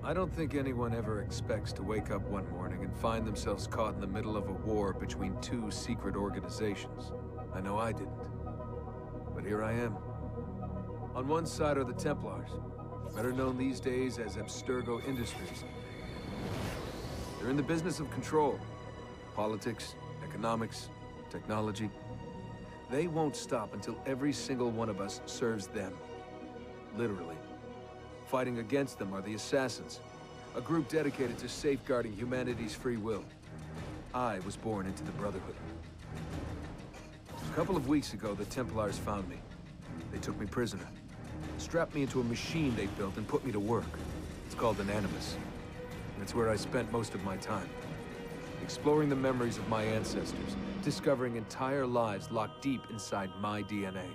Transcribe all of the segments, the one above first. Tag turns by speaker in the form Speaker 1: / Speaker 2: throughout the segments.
Speaker 1: I don't think anyone ever expects to wake up one morning and find themselves caught in the middle of a war between two secret organizations. I know I didn't. But here I am. On one side are the Templars, better known these days as Abstergo Industries. They're in the business of control. Politics, economics, technology. They won't stop until every single one of us serves them. Literally. Fighting against them are the Assassins, a group dedicated to safeguarding humanity's free will. I was born into the Brotherhood. A couple of weeks ago, the Templars found me. They took me prisoner, strapped me into a machine they built and put me to work. It's called an Animus. And it's where I spent most of my time. Exploring the memories of my ancestors, discovering entire lives locked deep inside my DNA.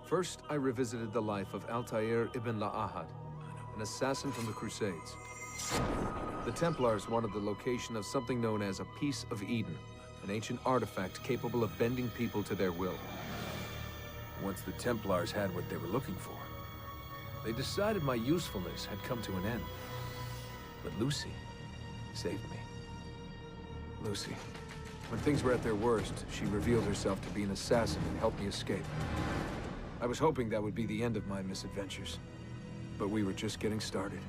Speaker 1: First, I revisited the life of Altair ibn La'ahad, an assassin from the Crusades. The Templars wanted the location of something known as a Piece of Eden, an ancient artifact capable of bending people to their will. Once the Templars had what they were looking for, they decided my usefulness had come to an end. But Lucy saved me. Lucy. When things were at their worst, she revealed herself to be an assassin and helped me escape. I was hoping that would be the end of my misadventures. But we were just getting started.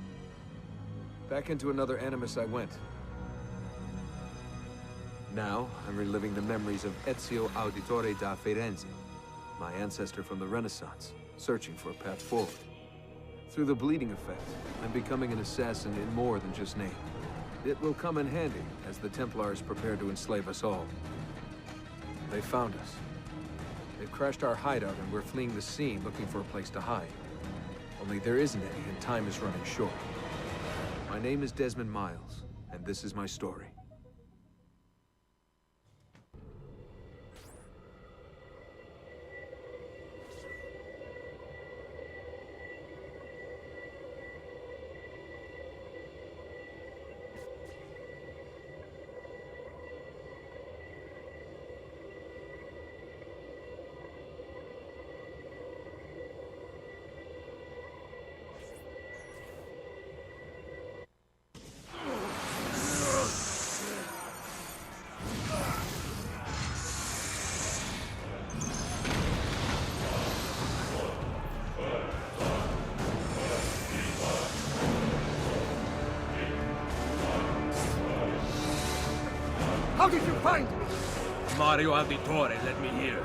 Speaker 1: Back into another Animus I went. Now, I'm reliving the memories of Ezio Auditore da Firenze, my ancestor from the Renaissance, searching for a path forward. Through the bleeding effect, I'm becoming an assassin in more than just name. It will come in handy as the Templars prepare to enslave us all. They found us. They've crashed our hideout and we're fleeing the scene looking for a place to hide. Only there isn't any, and time is running short. My name is Desmond Miles, and this is my story.
Speaker 2: How did you find me?
Speaker 3: Mario Auditore let me here.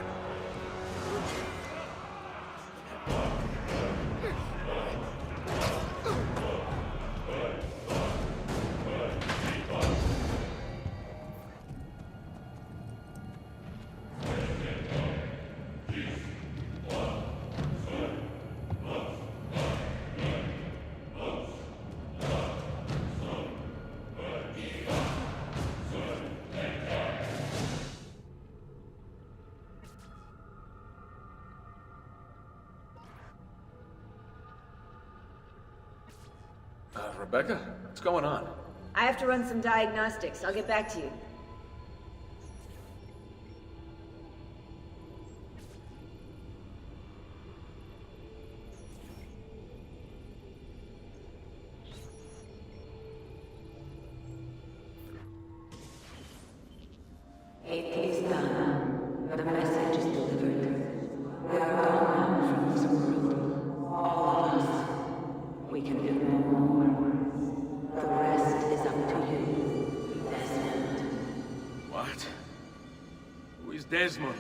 Speaker 1: Rebecca? What's going on?
Speaker 4: I have to run some diagnostics. I'll get back to you.
Speaker 5: It is done. The message is delivered. We are gone now from this world. All of us. We can do no more. The rest is up to you, Desmond.
Speaker 3: What? Who is Desmond?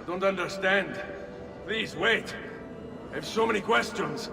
Speaker 3: I don't understand. Please, wait. I have so many questions.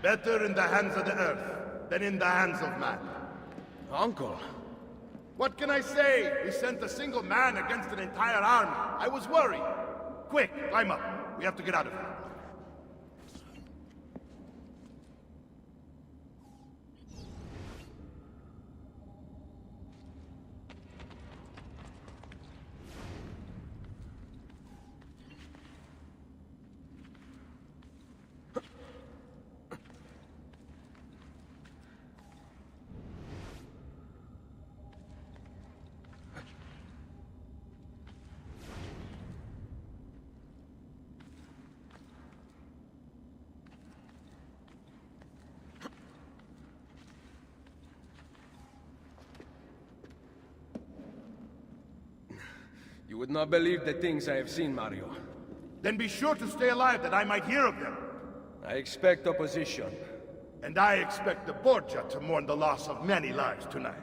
Speaker 2: Better in the hands of the earth than in the hands of man.
Speaker 3: Uncle.
Speaker 2: What can I say? We sent a single man against an entire army. I was worried. Quick, climb up. We have to get out of here.
Speaker 3: You would not believe the things I have seen, Mario.
Speaker 2: Then be sure to stay alive that I might hear of them.
Speaker 3: I expect opposition.
Speaker 2: And I expect the Borgia to mourn the loss of many lives tonight.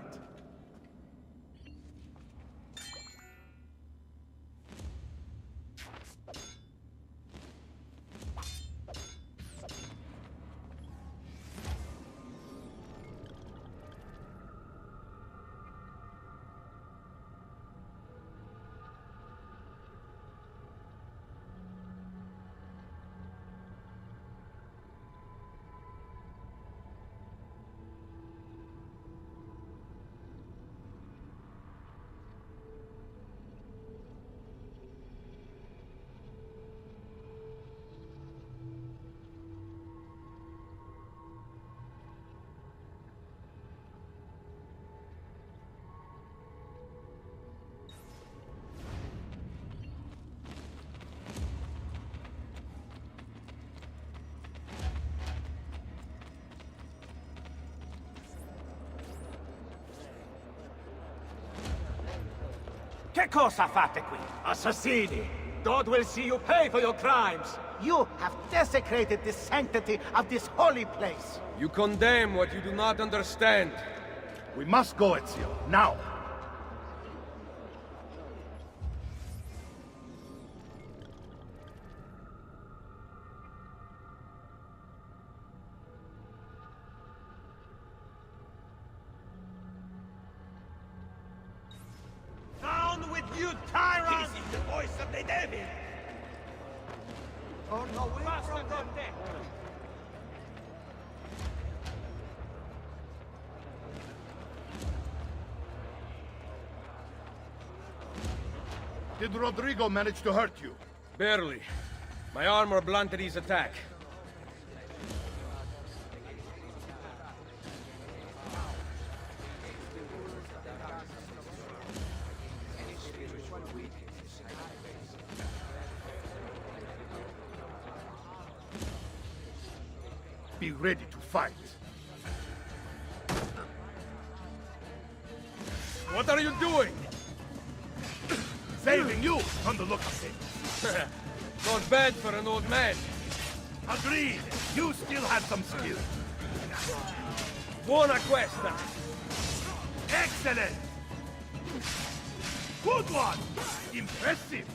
Speaker 6: Che cosa fate qui? Assassini! God will see you pay for your crimes! You have desecrated the sanctity of this holy place!
Speaker 3: You condemn what you do not understand.
Speaker 2: We must go, Ezio. Now!
Speaker 6: Down with you, tyrant! This is the voice of the devil! Oh no, we from the deck!
Speaker 2: Did Rodrigo manage to hurt you?
Speaker 3: Barely. My armor blunted his attack.
Speaker 2: Be ready to fight.
Speaker 3: What are you doing?
Speaker 2: Saving you from the look of things.
Speaker 3: Not bad for an old man.
Speaker 2: Agreed. You still have some skill.
Speaker 3: Buona questa.
Speaker 2: Excellent. Good one. Impressive.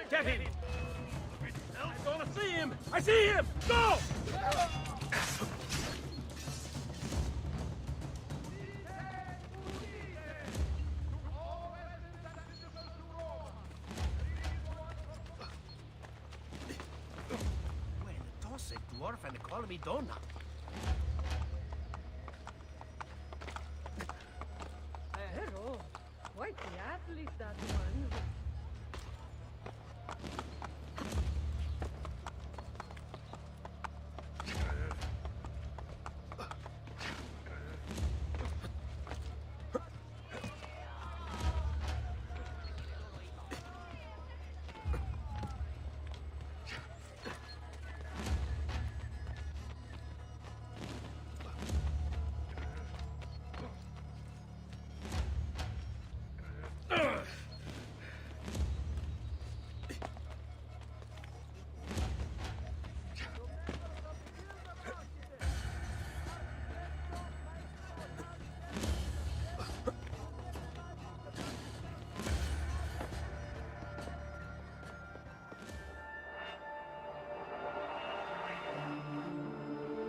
Speaker 6: Get him! Elf's gonna see him!
Speaker 3: I see him! Go!
Speaker 6: Dwarf and call me Donna.
Speaker 7: Pero, quite the athlete, that one.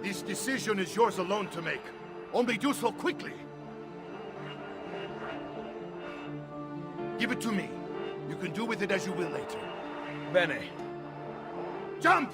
Speaker 2: This decision is yours alone to make. Only do so quickly. Give it to me. You can do with it as you will later.
Speaker 3: Bene.
Speaker 2: Jump!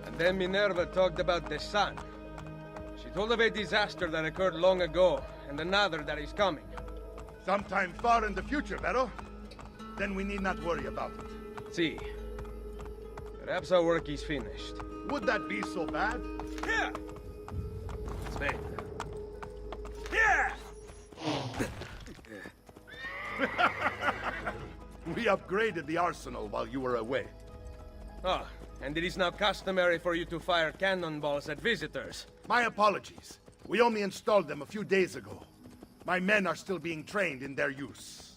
Speaker 3: And then Minerva talked about the sun. She told of a disaster that occurred long ago, and another that is coming.
Speaker 2: Sometime far in the future, Vero. Then we need not worry about it.
Speaker 3: See. Perhaps our work is finished.
Speaker 2: Would that be so bad?
Speaker 3: Here! Spain. Here!
Speaker 2: We upgraded the arsenal while you were away.
Speaker 3: Ah, and it is now customary for you to fire cannonballs at visitors.
Speaker 2: My apologies. We only installed them a few days ago. My men are still being trained in their use.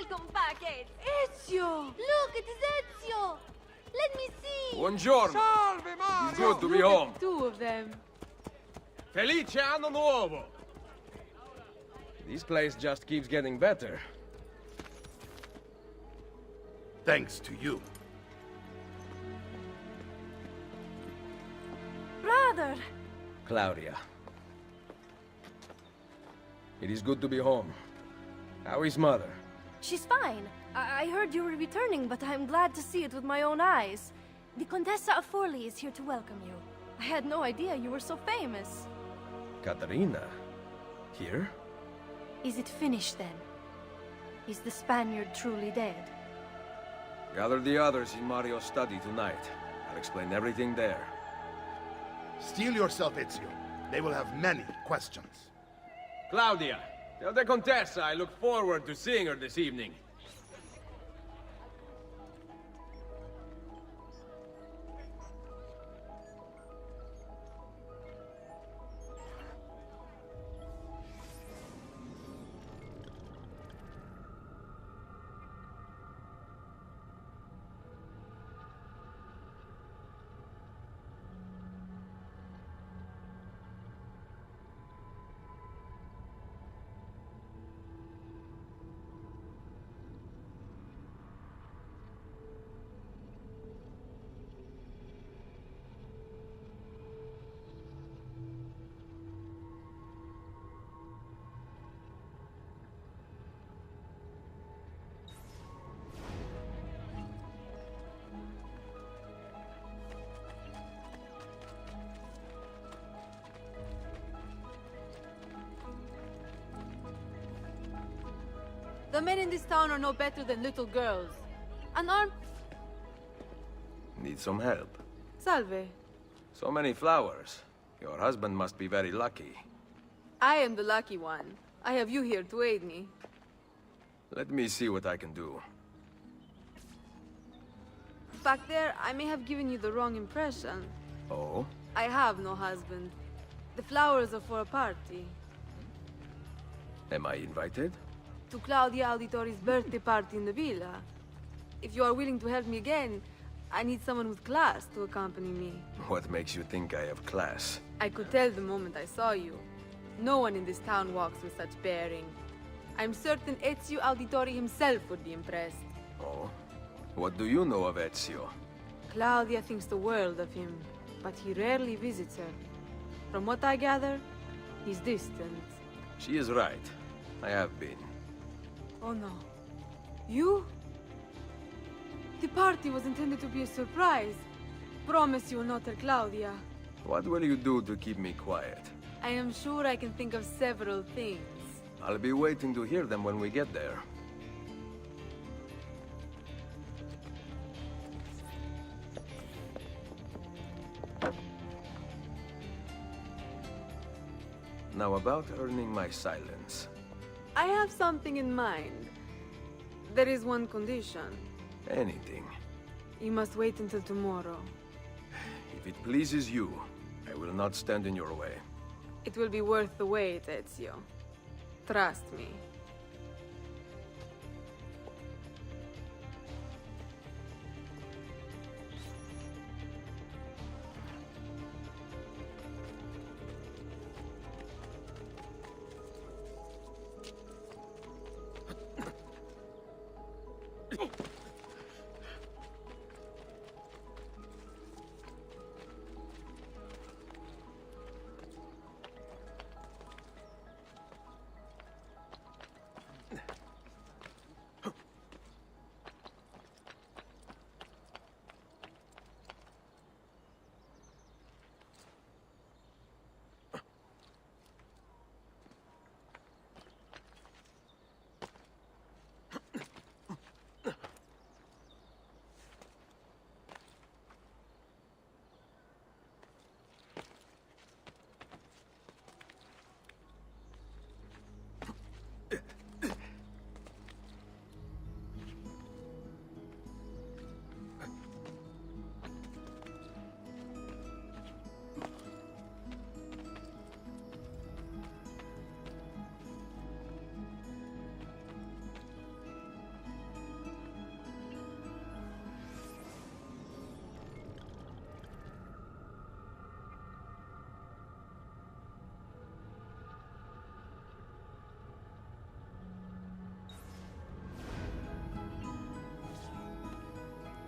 Speaker 8: Welcome back, Ed.
Speaker 7: Ezio!
Speaker 8: Look, it is Ezio! Let me see!
Speaker 3: Buongiorno!
Speaker 7: Salve, Mario!
Speaker 3: It's good to be
Speaker 7: Look
Speaker 3: home.
Speaker 7: at two of them.
Speaker 3: Felice Anno Nuovo! This place just keeps getting better.
Speaker 2: Thanks to you.
Speaker 7: Brother!
Speaker 3: Claudia. It is good to be home. How is Mother?
Speaker 9: She's fine. I heard you were returning, but I'm glad to see it with my own eyes. The Contessa of Forli is here to welcome you. I had no idea you were so famous.
Speaker 3: Caterina? Here?
Speaker 9: Is it finished then? Is the Spaniard truly dead?
Speaker 3: Gather the others in Mario's study tonight. I'll explain everything there.
Speaker 2: Steel yourself, Ezio. They will have many questions.
Speaker 3: Claudia, tell the Contessa I look forward to seeing her this evening.
Speaker 7: The men in this town are no better than little girls. And aren't...
Speaker 3: Need some help?
Speaker 7: Salve.
Speaker 3: So many flowers. Your husband must be very lucky.
Speaker 7: I am the lucky one. I have you here to aid me.
Speaker 3: Let me see what I can do.
Speaker 7: Back there, I may have given you the wrong impression.
Speaker 3: Oh?
Speaker 7: I have no husband. The flowers are for a party.
Speaker 3: Am I invited?
Speaker 7: To Claudia Auditori's birthday party in the villa. If you are willing to help me again, I need someone with class to accompany me.
Speaker 3: What makes you think I have class?
Speaker 7: I could tell the moment I saw you. No one in this town walks with such bearing. I'm certain Ezio Auditori himself would be impressed.
Speaker 3: Oh? What do you know of Ezio?
Speaker 7: Claudia thinks the world of him, but he rarely visits her. From what I gather, he's distant.
Speaker 3: She is right. I have been.
Speaker 7: Oh no. You? The party was intended to be a surprise. Promise you will not tell Claudia.
Speaker 3: What will you do to keep me quiet?
Speaker 7: I am sure I can think of several things.
Speaker 3: I'll be waiting to hear them when we get there. Now about earning my silence.
Speaker 7: I have something in mind. There is one condition.
Speaker 3: Anything.
Speaker 7: You must wait until tomorrow.
Speaker 3: If it pleases you, I will not stand in your way.
Speaker 7: It will be worth the wait, Ezio. Trust me.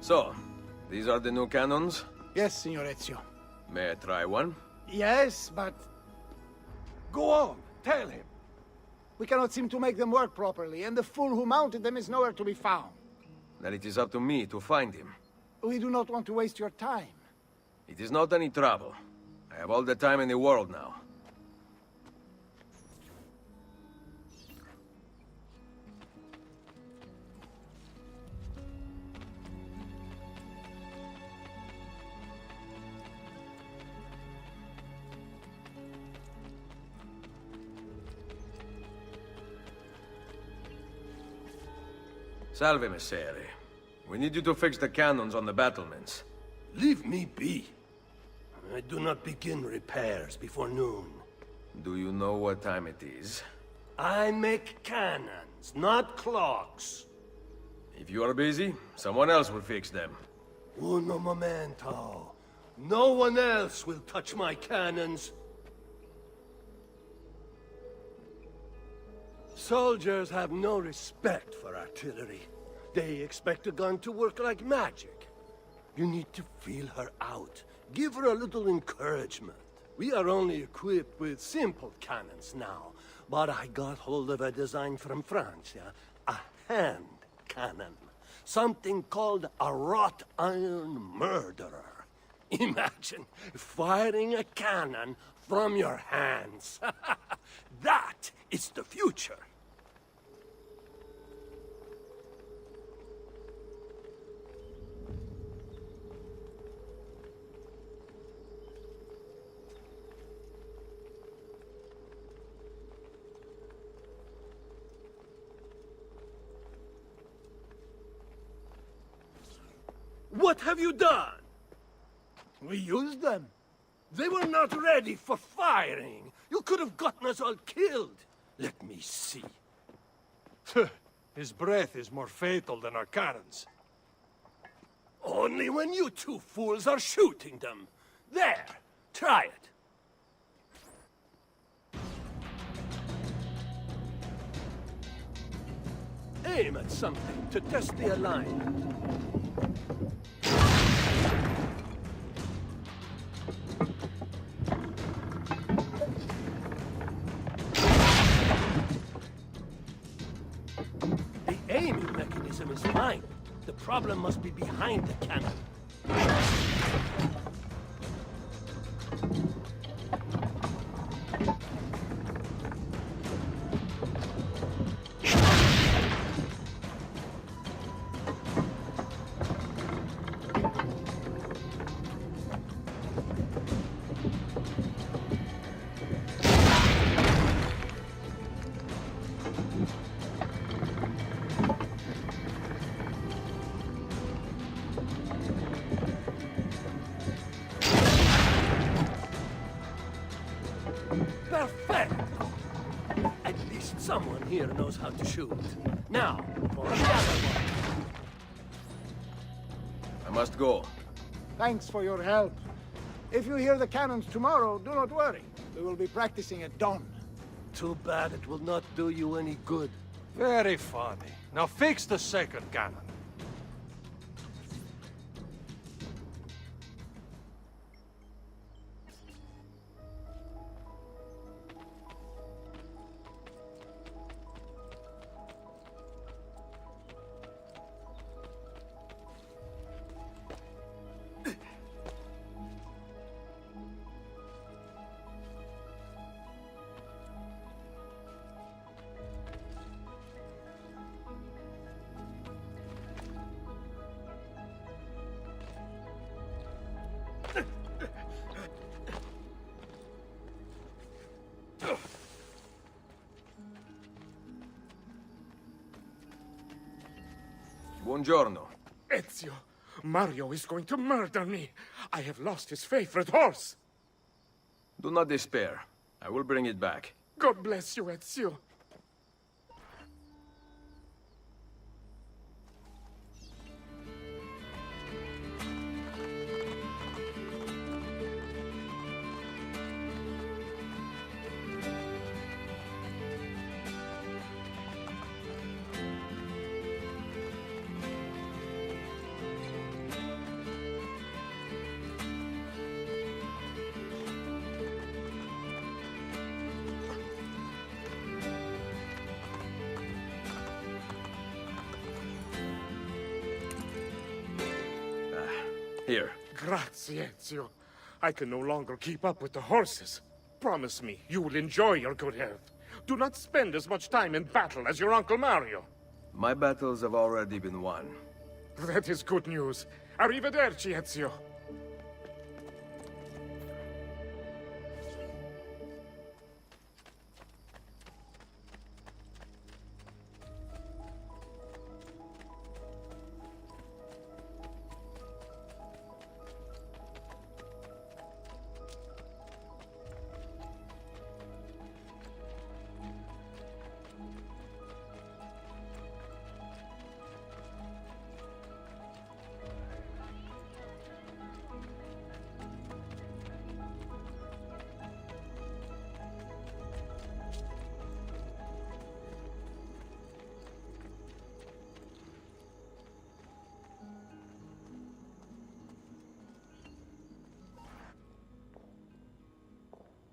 Speaker 3: So, these are the new cannons?
Speaker 6: Yes, Signor Ezio.
Speaker 3: May I try one?
Speaker 6: Yes, but... Go on, tell him. We cannot seem to make them work properly, and the fool who mounted them is nowhere to be found.
Speaker 3: Then it is up to me to find him.
Speaker 6: We do not want to waste your time.
Speaker 3: It is not any trouble. I have all the time in the world now. Salve, Messere. We need you to fix the cannons on the battlements.
Speaker 10: Leave me be. I do not begin repairs before noon.
Speaker 3: Do you know what time it is?
Speaker 10: I make cannons, not clocks.
Speaker 3: If you are busy, someone else will fix them.
Speaker 10: Uno momento. No one else will touch my cannons. Soldiers have no respect for artillery. They expect a gun to work like magic. You need to feel her out. Give her a little encouragement. We are only equipped with simple cannons now, but I got hold of a design from France, a hand cannon. Something called a wrought iron murderer. Imagine firing a cannon from your hands. That is the future. What have you done?
Speaker 6: We used them.
Speaker 10: They were not ready for firing. You could have gotten us all killed. Let me see.
Speaker 11: His breath is more fatal than our cannons.
Speaker 10: Only when you two fools are shooting them. There, try it. Aim at something to test the alignment. The aiming mechanism is fine. The problem must be behind the cannon. Perfecto! At least someone here knows how to shoot. Now, for the other one.
Speaker 3: I must go.
Speaker 6: Thanks for your help. If you hear the cannons tomorrow, do not worry. We will be practicing at dawn.
Speaker 10: Too bad it will not do you any good.
Speaker 11: Very funny. Now fix the second cannon.
Speaker 3: Buongiorno.
Speaker 2: Ezio, Mario is going to murder me. I have lost his favorite horse.
Speaker 3: Do not despair. I will bring it back.
Speaker 2: God bless you, Ezio.
Speaker 3: Here.
Speaker 2: Grazie, Ezio. I can no longer keep up with the horses. Promise me you will enjoy your good health. Do not spend as much time in battle as your Uncle Mario.
Speaker 3: My battles have already been won.
Speaker 2: That is good news. Arrivederci, Ezio.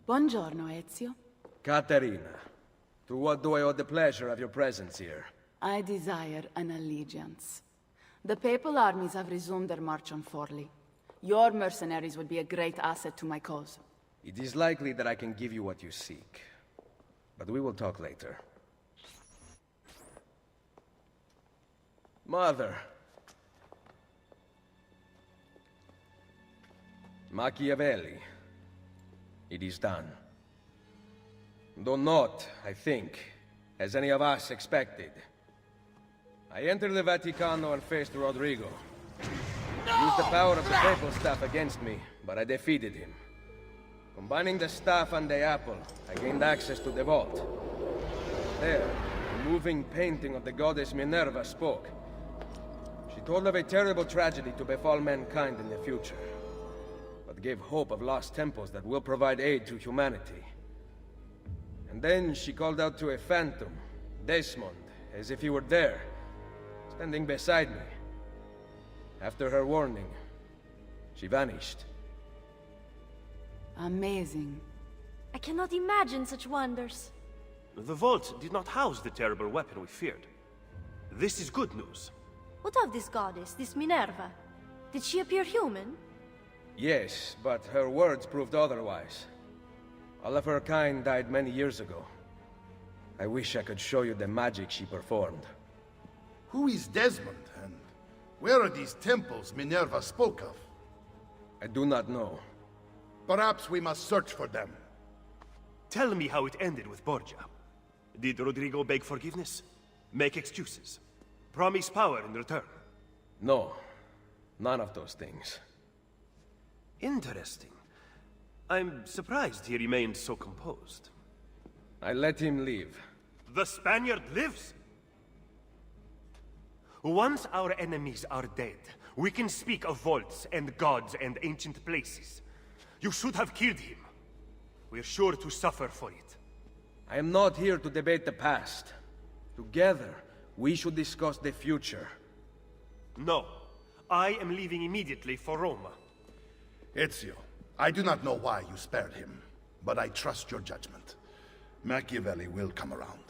Speaker 5: Buongiorno, Ezio.
Speaker 12: Caterina, to what do I owe the pleasure of your presence here?
Speaker 5: I desire an allegiance. The Papal armies have resumed their march on Forli. Your mercenaries would be a great asset to my cause.
Speaker 12: It is likely that I can give you what you seek. But we will talk later. Mother. Machiavelli. It is done. Though not, I think, as any of us expected. I entered the Vaticano and faced Rodrigo. He used the power of the Papal Staff against me, but I defeated him. Combining the staff and the apple, I gained access to the vault. There, a moving painting of the goddess Minerva spoke. She told of a terrible tragedy to befall mankind in the future, but gave hope of lost temples that will provide aid to humanity. And then she called out to a phantom, Desmond, as if he were there, standing beside me. After her warning, she vanished.
Speaker 7: Amazing.
Speaker 9: I cannot imagine such wonders.
Speaker 13: The vault did not house the terrible weapon we feared. This is good news.
Speaker 9: What of this goddess, this Minerva? Did she appear human?
Speaker 12: Yes, but her words proved otherwise. All of her kind died many years ago. I wish I could show you the magic she performed.
Speaker 14: Who is Desmond, and where are these temples Minerva spoke of?
Speaker 12: I do not know.
Speaker 14: Perhaps we must search for them.
Speaker 13: Tell me how it ended with Borgia. Did Rodrigo beg forgiveness? Make excuses? Promise power in return?
Speaker 12: No. None of those things.
Speaker 13: Interesting. I'm surprised he remained so composed.
Speaker 12: I let him leave.
Speaker 13: The Spaniard lives? Once our enemies are dead, we can speak of vaults and gods and ancient places. You should have killed him. We're sure to suffer for it.
Speaker 12: I am not here to debate the past. Together, we should discuss the future.
Speaker 13: No. I am leaving immediately for Roma.
Speaker 14: Ezio, I do not know why you spared him, but I trust your judgment. Machiavelli will come around.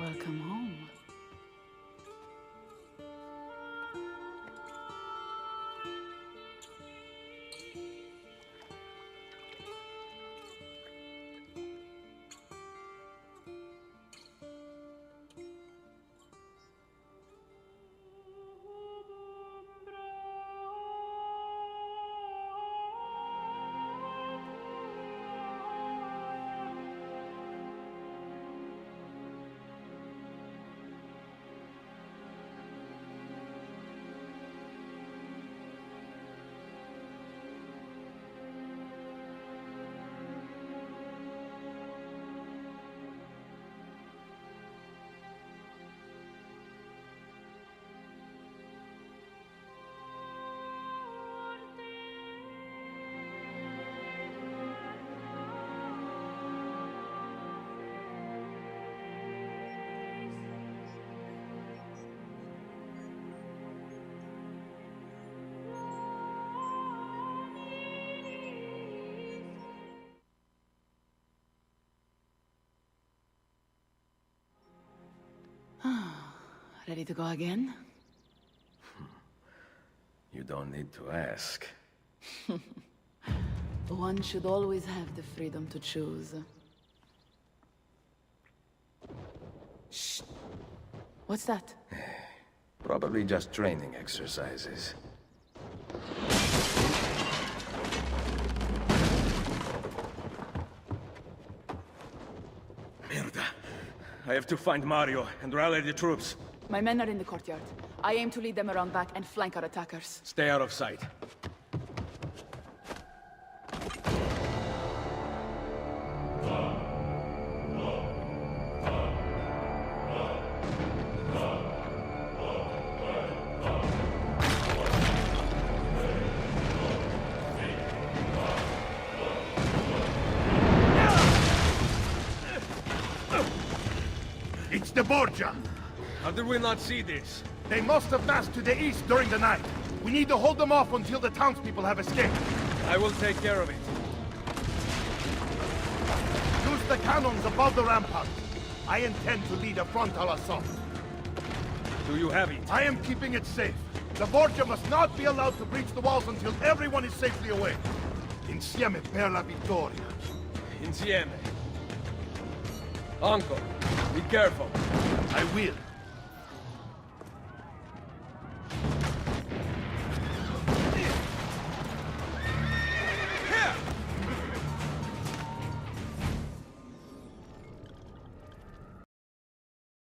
Speaker 5: Welcome home. Ready to go again?
Speaker 12: You don't need to ask.
Speaker 5: One should always have the freedom to choose. Shh! What's that?
Speaker 12: Probably just training exercises.
Speaker 3: Mierda. I have to find Mario and rally the troops.
Speaker 5: My men are in the courtyard. I aim to lead them around back and flank our attackers.
Speaker 3: Stay out of sight.
Speaker 14: It's the Borgia!
Speaker 3: How did we not see this?
Speaker 14: They must have massed to the east during the night. We need to hold them off until the townspeople have escaped.
Speaker 3: I will take care of it.
Speaker 14: Use the cannons above the rampart. I intend to lead a frontal assault.
Speaker 3: Do you have it?
Speaker 14: I am keeping it safe. The Borgia must not be allowed to breach the walls until everyone is safely away. Insieme per la vittoria.
Speaker 3: Insieme. Uncle, be careful.
Speaker 14: I will.